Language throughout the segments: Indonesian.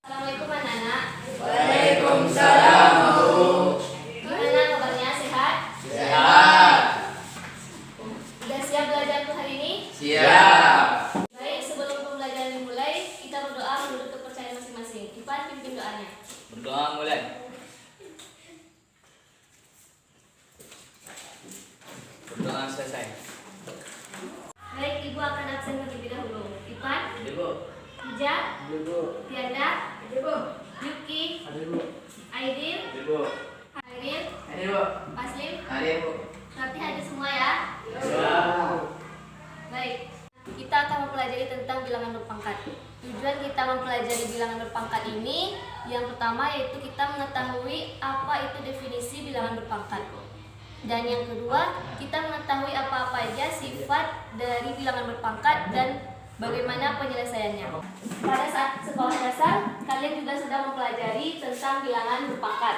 Assalamualaikum anak-anak. Waalaikumsalam, Bu. Gimana kabarnya? Sehat? Sehat. Udah siap belajar untuk hari ini? Siap. Baik, sebelum pembelajaran dimulai, kita berdoa menurut kepercayaan masing-masing. Ipan pimpin doanya. Berdoa mulai. Berdoa selesai. Baik, Ibu akan absen terlebih dahulu. Ipan, Ibu. Ija, Ibu. Tianda, Ibu. Yuki, Ibu. Aidil, Ibu. Hairil, Ibu. Paslim. Hari Ibu. Berarti hadir semua ya? Ya. Baik, kita akan mempelajari tentang bilangan berpangkat. Tujuan kita mempelajari bilangan berpangkat ini, yang pertama yaitu kita mengetahui apa itu definisi bilangan berpangkat. Dan yang kedua, kita mengetahui apa-apa aja sifat dari bilangan berpangkat dan bagaimana penyelesaiannya. Pada saat sekolah dasar, kalian juga sudah mempelajari tentang bilangan berpangkat,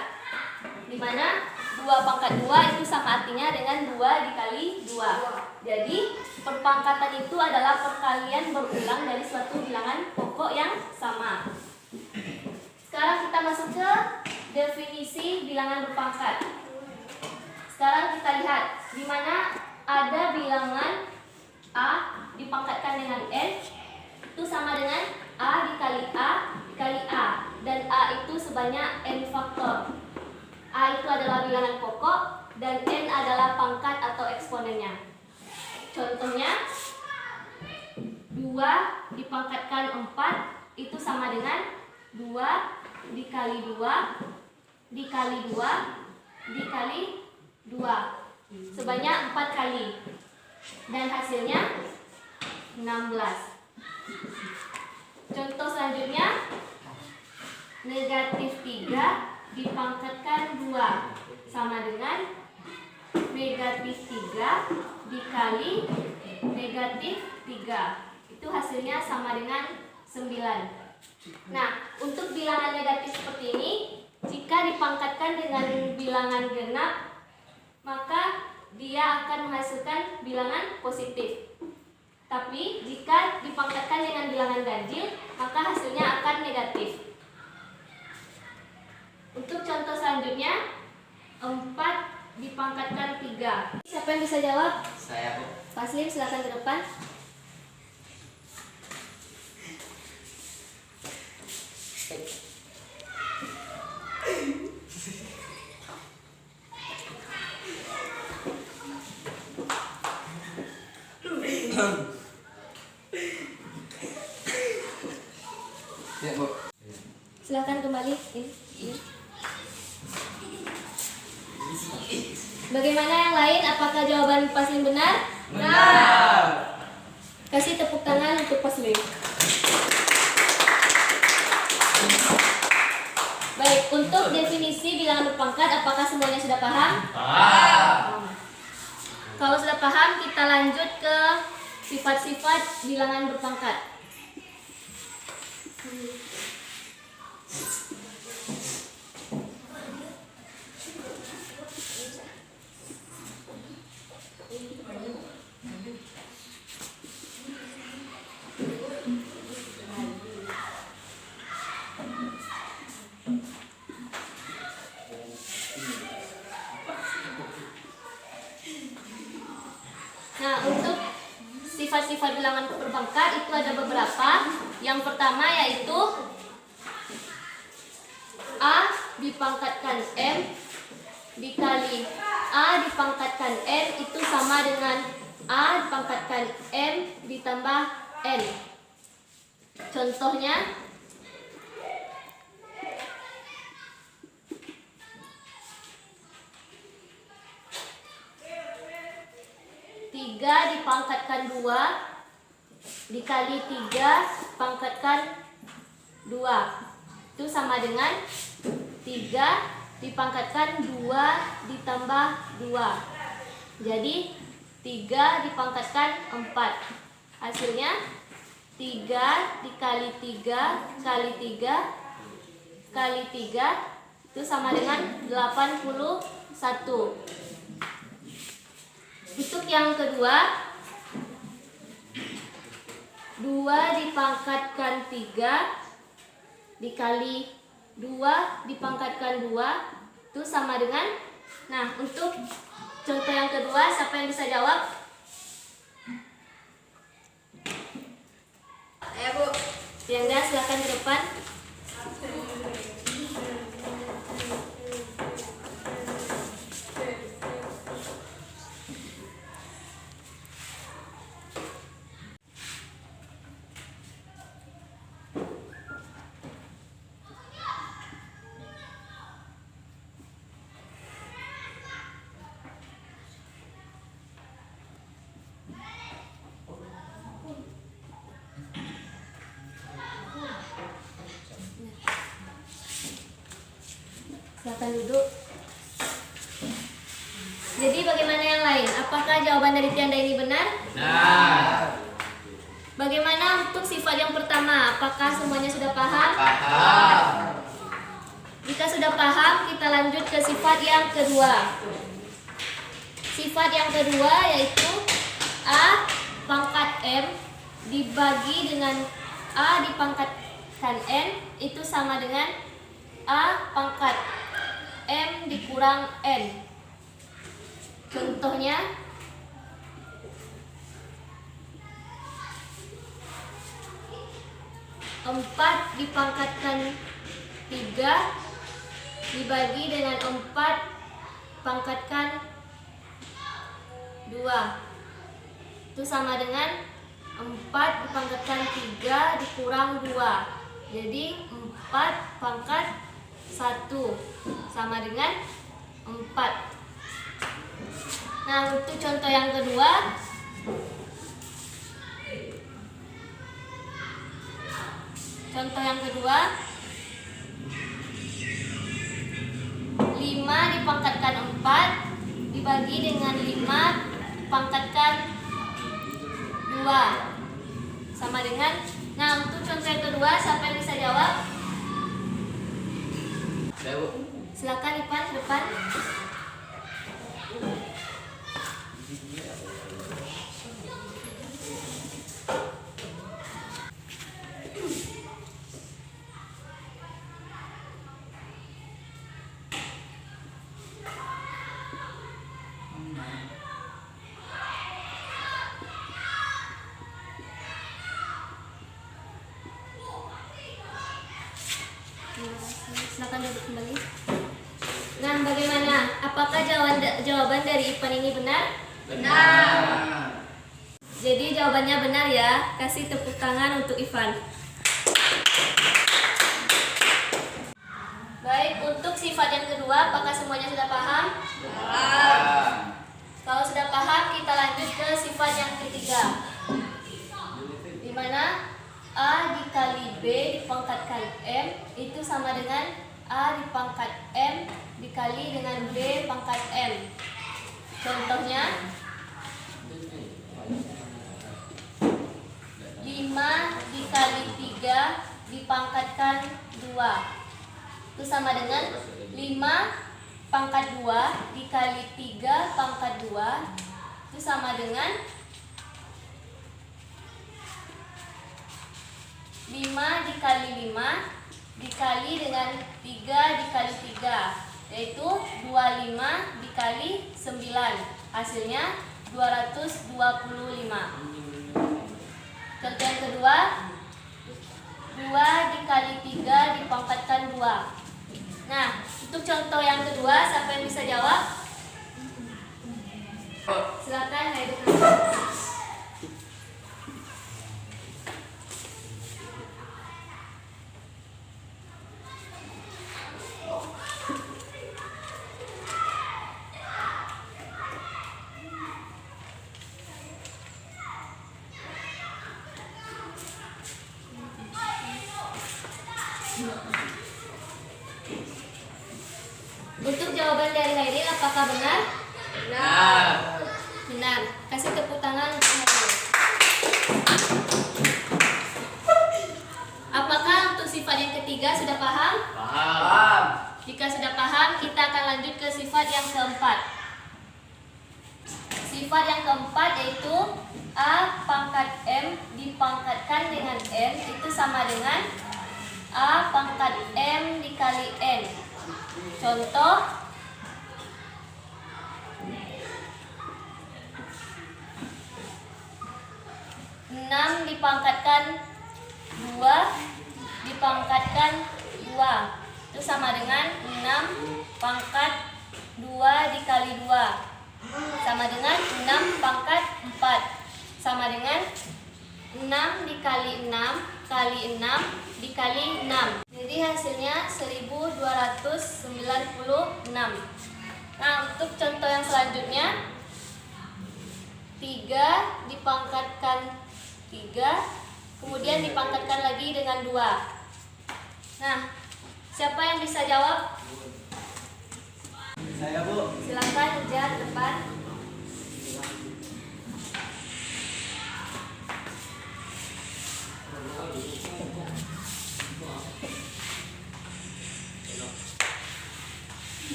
di mana 2 pangkat 2 itu sama artinya dengan 2 dikali 2. Jadi, perpangkatan itu adalah perkalian berulang dari suatu bilangan pokok yang sama. Sekarang kita masuk ke definisi bilangan berpangkat. Sekarang kita lihat di mana ada bilangan A dipangkatkan dengan N itu sama dengan A dikali A dikali A, dan A itu sebanyak N faktor. A itu adalah bilangan pokok dan N adalah pangkat atau eksponennya. Contohnya 2 dipangkatkan 4 itu sama dengan 2 dikali 2 dikali 2 dikali 2 sebanyak 4 kali, dan hasilnya 16. Contoh selanjutnya, negatif 3 dipangkatkan 2 sama dengan negatif 3 dikali negatif 3. Itu hasilnya sama dengan 9. Nah, untuk bilangan negatif seperti ini, jika dipangkatkan dengan bilangan genap, maka dia akan menghasilkan bilangan positif. Tapi jika dipangkatkan dengan bilangan ganjil, maka hasilnya akan negatif. Untuk contoh selanjutnya, 4 dipangkatkan 3. Siapa yang bisa jawab? Saya, Bu. Paslim, silakan ke depan. Ya, Bu. Silakan kembali. Ini. Bagaimana yang lain? Apakah jawaban Paslim benar? Benar. Kasih tepuk tangan untuk Paslim. Baik, untuk definisi bilangan berpangkat, apakah semuanya sudah paham? Paham. Kalau sudah paham, kita lanjut ke sifat-sifat bilangan berpangkat. Nah, untuk sifat-sifat bilangan berpangkat itu ada beberapa. Yang pertama yaitu A dipangkatkan M dikali A dipangkatkan N itu sama dengan A dipangkatkan M ditambah N. Contohnya, tiga dipangkatkan 2 dikali 3 pangkatkan 2 itu sama dengan 3 dipangkatkan 2 ditambah 2. Jadi 3 dipangkatkan 4. Hasilnya 3 dikali 3 kali 3 kali 3 itu sama dengan 81. Untuk yang kedua, 2 dipangkatkan 3 dikali 2 dipangkatkan 2 itu sama dengan. Nah, untuk contoh yang kedua, siapa yang bisa jawab? Ayo Bu. Yanda, silakan ke depan. Silakan duduk. Jadi bagaimana yang lain? Apakah jawaban dari Tianda ini benar? Benar. Bagaimana untuk sifat yang pertama? Apakah semuanya sudah paham? Paham. Jika sudah paham, kita lanjut ke sifat yang kedua. Sifat yang kedua yaitu A pangkat M dibagi dengan A dipangkatkan N itu sama dengan A pangkat M dikurang N. Contohnya, empat dipangkatkan 3 dibagi dengan 4 pangkatkan 2 itu sama dengan 4 dipangkatkan 3 dikurang 2, jadi 4 pangkat 1 sama dengan 4. Nah, untuk contoh yang kedua, lima dipangkatkan 4 dibagi dengan 5 dipangkatkan 2 sama dengan. Nah, untuk contoh yang kedua, siapa yang bisa jawab? Saya Bu. Silakan Ipan ke depan. Silakan duduk kembali. Nah, bagaimana? Apakah jawaban dari Ipan ini benar? Benar. Jadi jawabannya benar ya. Kasih tepuk tangan untuk Ivan. Baik, untuk sifat yang kedua, apakah semuanya sudah paham? Paham. Kalau sudah paham, kita lanjut ke sifat yang ketiga, di mana A dikali B dipangkatkan M itu sama dengan A dipangkat M dikali dengan B pangkat M. Contohnya, 5 dikali 3 dipangkatkan 2 itu sama dengan 5 pangkat 2 dikali 3 pangkat 2 itu sama dengan 5 dikali 5 dikali dengan 3 dikali 3, yaitu 25 dikali 9, hasilnya 225. Contoh yang kedua, 2 dikali 3 dipangkatkan 2. Nah, untuk contoh yang kedua, siapa yang bisa jawab? Silakan, Haiduk. Untuk jawaban dari Hairil, apakah benar? Benar. Benar. Kasih tepuk tangan untuk Hairil. Apakah untuk sifat yang ketiga sudah paham? Paham. Jika sudah paham, kita akan lanjut ke sifat yang keempat. Sifat yang keempat yaitu A pangkat M dipangkatkan dengan N itu sama dengan A pangkat M dikali N. Contoh, 6 dipangkatkan 2 dipangkatkan 2 itu sama dengan 6 pangkat 2 dikali 2 sama dengan 6 pangkat 4 sama dengan 6 dikali 6 kali 6 dikali 6. Jadi hasilnya 1296. Nah, untuk contoh yang selanjutnya, 3 dipangkatkan 3 kemudian dipangkatkan lagi dengan 2. Nah, siapa yang bisa jawab? Saya, Bu. Silakan ujar depan.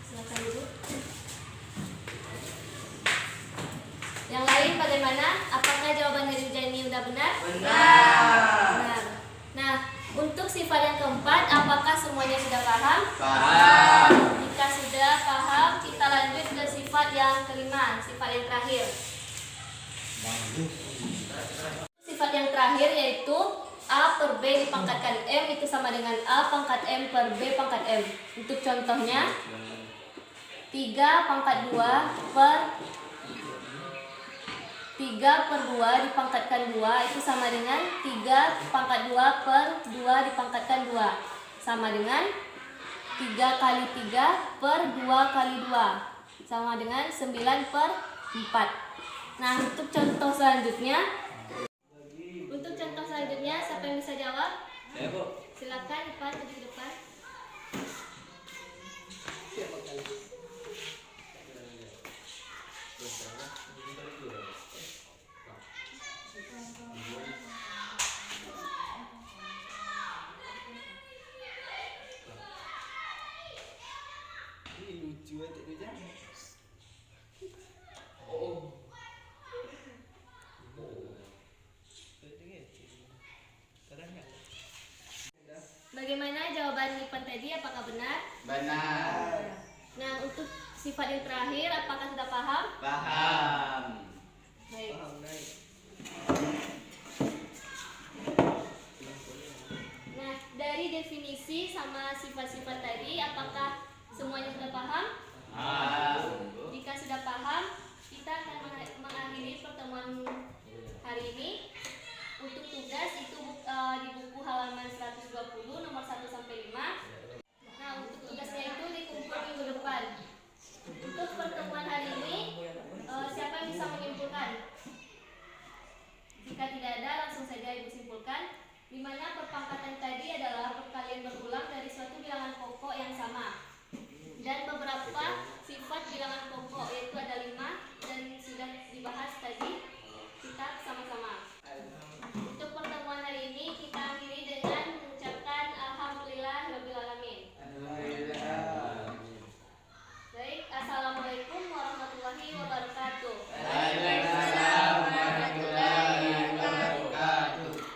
Silakan Ibu. Yang lain bagaimana? Apakah jawaban dari Jaini udah benar? Benar. Nah, untuk sifat yang keempat, apakah semuanya sudah paham? Paham. Jika sudah paham, kita lanjut ke sifat yang kelima, sifat yang terakhir. Sifat yang terakhir yaitu A per B dipangkatkan M itu sama dengan A pangkat M per B pangkat M. Untuk contohnya, 3 pangkat 2 per 3 per 2 dipangkatkan 2 itu sama dengan 3 pangkat 2 per 2 dipangkatkan 2 sama dengan 3 kali 3 per 2 kali 2 sama dengan 9 per 4. Nah, untuk contoh selanjutnya, siapa yang bisa jawab? Saya, Bu. Silakan depan, ke depan. Ini lucu aja Oh. Bagaimana jawaban Lipan tadi? Apakah benar? Benar. Nah, untuk sifat yang terakhir, apakah sudah paham? Paham. Baik. Nah, dari definisi sama sifat-sifat tadi, apakah semuanya sudah paham? Paham. Jika sudah paham, kita akan mengakhiri pertemuan hari ini. Untuk tugas itu di buku halaman 120 nomor 1 sampai 5. Nah, untuk tugasnya itu dikumpul minggu depan. Untuk pertemuan hari ini, siapa yang bisa menyimpulkan? Jika tidak ada, langsung saja Ibu simpulkan. Di mana perpangkatan tadi adalah perkalian berulang dari suatu bilangan pokok yang sama. Dan beberapa sifat bilangan pokok, yaitu